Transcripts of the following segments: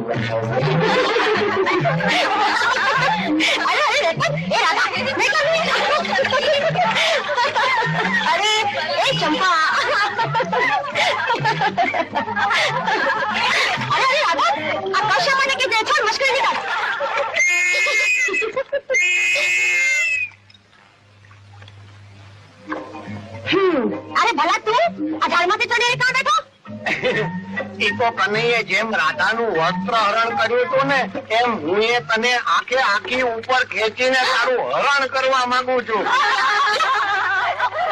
अरे ए चंपा, अरे राधा, आकाशा माने के देखो मुश्किल नहीं कर। अरे भला तू अजालमाથી ચડીને ક્યાં બેઠો? ઈ તો કનૈયે જેમ રાધાનું વસ્ત્ર હરણ કર્યું હતું ને એમ હું એ તને આખે આખી ઉપર ખેંચીને તારું હરણ કરવા માંગુ છું.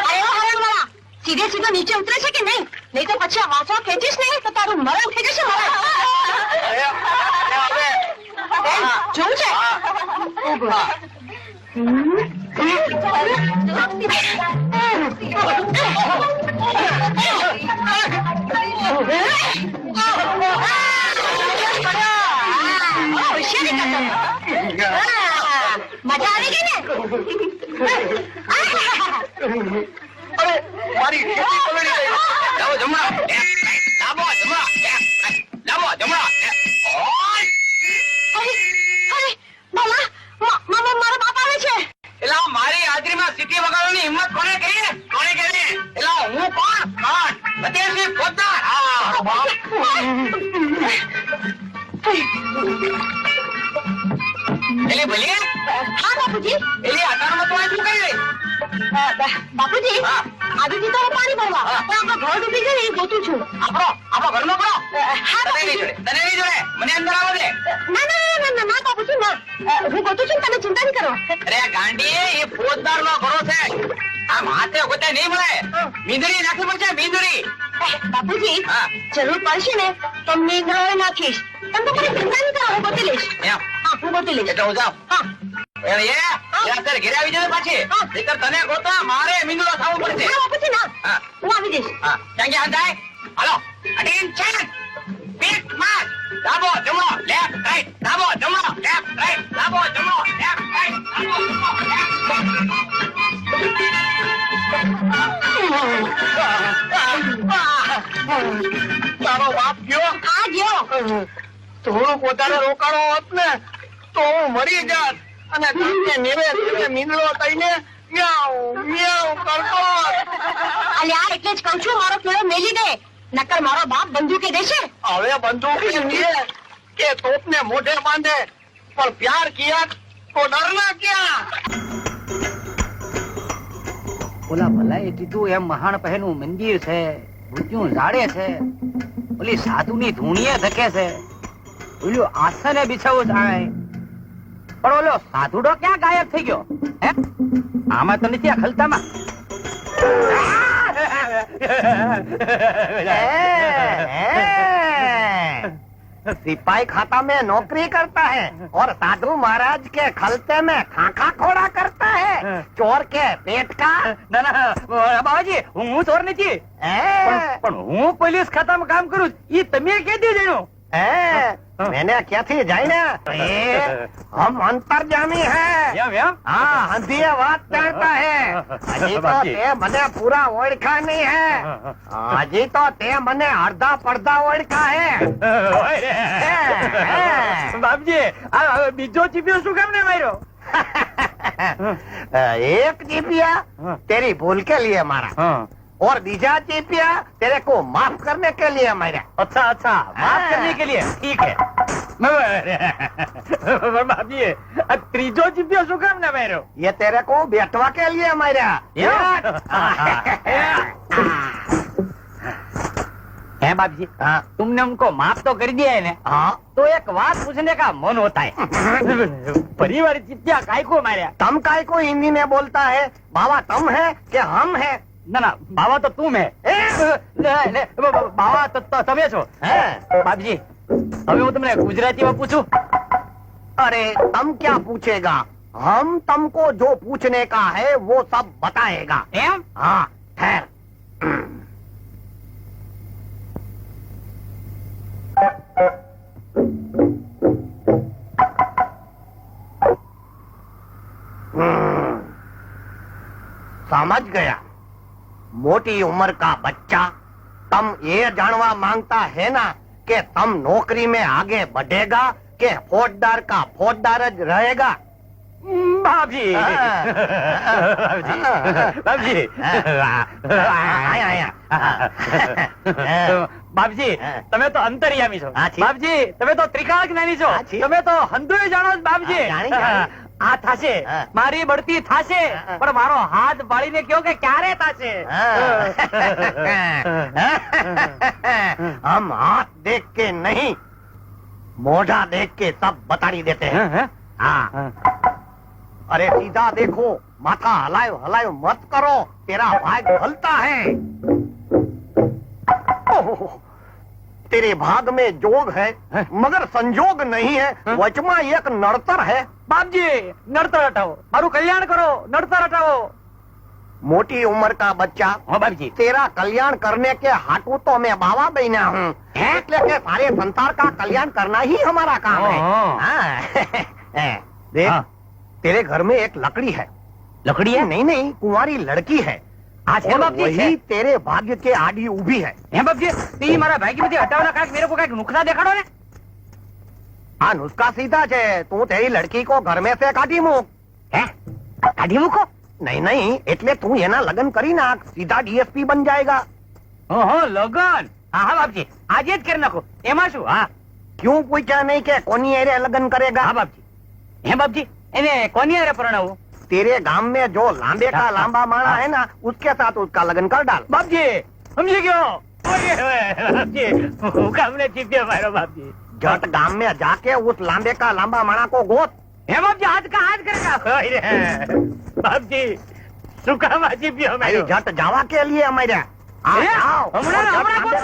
અરે હરણવાળા, સીધે સીધો નીચે ઉતરે છે કે નહીં? નહીં તો પછી આ વાંસળો ખેંચીશ ને તો તારું મરણ થઈ જશે. જોવું છે? મજા આવી ગઈ ને? અરે મારી જાઓ જમણા, ડાબો જમણા, ડાબો જમણા. મારો બાપ આવે છે. એટલે મારી હાજરીમાં સીટી વગાડવાની હિંમત કોને કરી? કોને કરી? એટલે હું કોણ? ફતેહસિંહ પોદ્દાર. એલી ભલી? હા બાપુજી. એલી અટાણમાં તો શું કરી રહી? બાપુજી, આજથી તો હું પાણી ભરવા પણ આપણો ઘર ડૂબી ગયો એ ગોતું છું. આપણો ઘરનો કરો? હા તને નહીં જોડે, તને નહીં જોડે. મને અંદર આવવા દે. ના ના ના ના ના બાપુજી ના, હું ગોતું છું, તમે ચિંતા નહીં કરો. અરે ગાંડી, એ ફોજદારનો ઘરો છે. આમ હાથે ગોતે નહીં મળે. મીંદડી નાખવી પડશે, મીંદડી. બાપુજી, જરૂર પડશે ને તો મીંદડો નાખીશ. તમે તો કોઈ ચિંતા નહીં કરો, હું ગોતી લઈશ. એમ? હા, હું ગોતી લઈશ. એટલે હું જાઉં. હા. અત્યારે ઘેરે આવી જશે પાછી. તને ગોતવા મારે મીંદડો થવું પડશે. ના બાપુજી ના, હું આવી જઈશ. ક્યાં ક્યાં જાય? હાલો, અટેન્શન, પીક માર્ક. ડાબો જમણો, લેફ્ટ રાઈટ, ડાબો જમણો, લેફ્ટ રાઈટ, ડાબો જમણો, લેફ્ટ રાઈટ, ડાબો જમણો, લેફ્ટ. તારો બાપ ગયો? આ ગયો. થોડુંક વધારે રોકાણો હોત ને તો હું મરી જાત અને તમને નેવે મીંદડો થઈને મ્યાઉ મ્યાઉ કરતો. અલ્યા એટલે જ કહું છું, મારો પેલો મેલી દે, નકર મારો બાપ બંદૂકે દેશે. હવે બંદૂક કે તોપને મોઢે બાંધે પણ પ્યાર કિયા તો ડરના ક્યાં? ઓલા ભલાએ કીધું એમ મહાણ પહેનું મંદિર છે, ઊંચું ઝાડે છે, ઓલી સાધુની ધૂણીએ ધકે છે, ઓલું આસને બિછાવું થાય, પણ ઓલો સાધુડો ક્યાં ગાયબ થઈ ગયો? હે, આમાં તો નથી, આ ખલતામાં. सिपाही खाता में नौकरी करता है और साधु महाराज के खलते में खाखा खोड़ा करता है, चोर के पेट का. ના ના બાબાજી, હું ચોર નથી, પણ હું પોલીસ ખાતામાં કામ કરું. ઈ તમે કેદી જાણ્યું? मैंने क्या थी जाने हम अंतर्जामी है. એમ એમ? हाँ, हंधीए बात करता है. हजी तो ते मने पूरा ओळखा नहीं है, हजी तो ते मने अर्धा પડધા ઓળખા है. બાપજી, આ બીજો ચીપિયો શું કામ ને માર્યો? एक चीपिया तेरी भूल के लिए मारा और बीजा चीपिया तेरे को माफ करने के लिए मारा. अच्छा अच्छा, माफ करने के लिए, ठीक है. बापजी, આ ત્રીજો ચીપિયો શું કામ ને માર્યો? ये तेरे को बैठवा के लिए मारा. है बापजी, तुमने उनको माफ तो कर दिया है ना? हाँ, तो एक बात पूछने का मन होता है. परिवार चित्या काय को मारा? तम काय को हिंदी में बोलता है? बाबा तुम है कि हम है? ના ના, બાવા તો તું હે. બાવા તો તમે છો. બાપજી, હવે હું તમને ગુજરાતીમાં પૂછું. अरे तम क्या पूछेगा, हम तुमको जो पूछने का है वो सब बताएगा. એમ? हाँ, ठहर. समझ गया. मोटी उम्र का बच्चा, तुम ये जानवा मांगता है ना कि तुम नौकरी में आगे बढ़ेगा कि फौजदार का फौजदार ज रहेगा? બાપજી બાપજી બાપજી તમે તો અંતર્યામી છો હા, છી. બાપજી તમે તો ત્રિકાળ જ્ઞાની છો હા, છી. તમે તો હંધુય જાણો છો બાપજી હા, જાણી. આ થાશે હા. મારી બઢતી થાશે હા. પણ મારો હાથ પાડીને કયો કે ક્યારે થાશે हम हाथ देख के नहीं मोढ़ा देख के सब बताड़ी देते हैं। हाँ, अरे सीधा देखो, माथा हलायो हलायो मत करो, तेरा भाग हलता है। ओह, तेरे भाग में जोग है मगर संजोग नहीं है। वचमा एक नड़तर है। બાપજી નડતર હટાવો મારું કલ્યાણ કરો નડતર હટાવો मोटी उम्र का बच्चा, હા બાપજી तेरा कल्याण करने के हाटू तो मैं बाबा बना हूँ। એટલે કે सारे संसार का कल्याण करना ही हमारा काम है। हाँ। देख, हाँ। तेरे घर में एक लकड़ी है। લકડી હે नहीं नहीं, कुंवारी लड़की है। આ છે और બાપજી वही છે तेरे भाग्य के आड़ी उभी है। હે બાપજી તી મારા ભાઈમાંથી હટાવના કાંઈક મેરે કો કાંઈક નુકસા દેખાડો ને हाँ, नुस्खा सीधा है। तू तेरी लड़की को घर में से काटी मूक। હે કાઢી મૂકો नहीं नहीं, એટલે तू એના લગ્ન કરી નાખ, सीधा डीएसपी बन जाएगा। ઓહો લગન હા હા બાપજી આજે જ કરી નાખો એમાં શું હા क्यों पूछा नहीं कि कोनी एरे लगन करेगा? હા બાપજી હે બાપજી એને કોની હારે પરણાવું तेरे गांव में जो लांबे का लांबा माणा है ना, उसके साथ उसका लगन कर डाल। બાપજી સમજી ગયો ઓય ઓય બાપજી હું કામને ચીપ્યો મારો બાપજી जट गांव में जाके उस लांबे का लांबा माणा को गोत। હે બાપજી હાથ કા હાથ કરેગા ઓય રે બાપજી સુકામાં ચીપ્યો भाई મારો जट जावा के लिए हमारे હમણાં હમણાં બોલો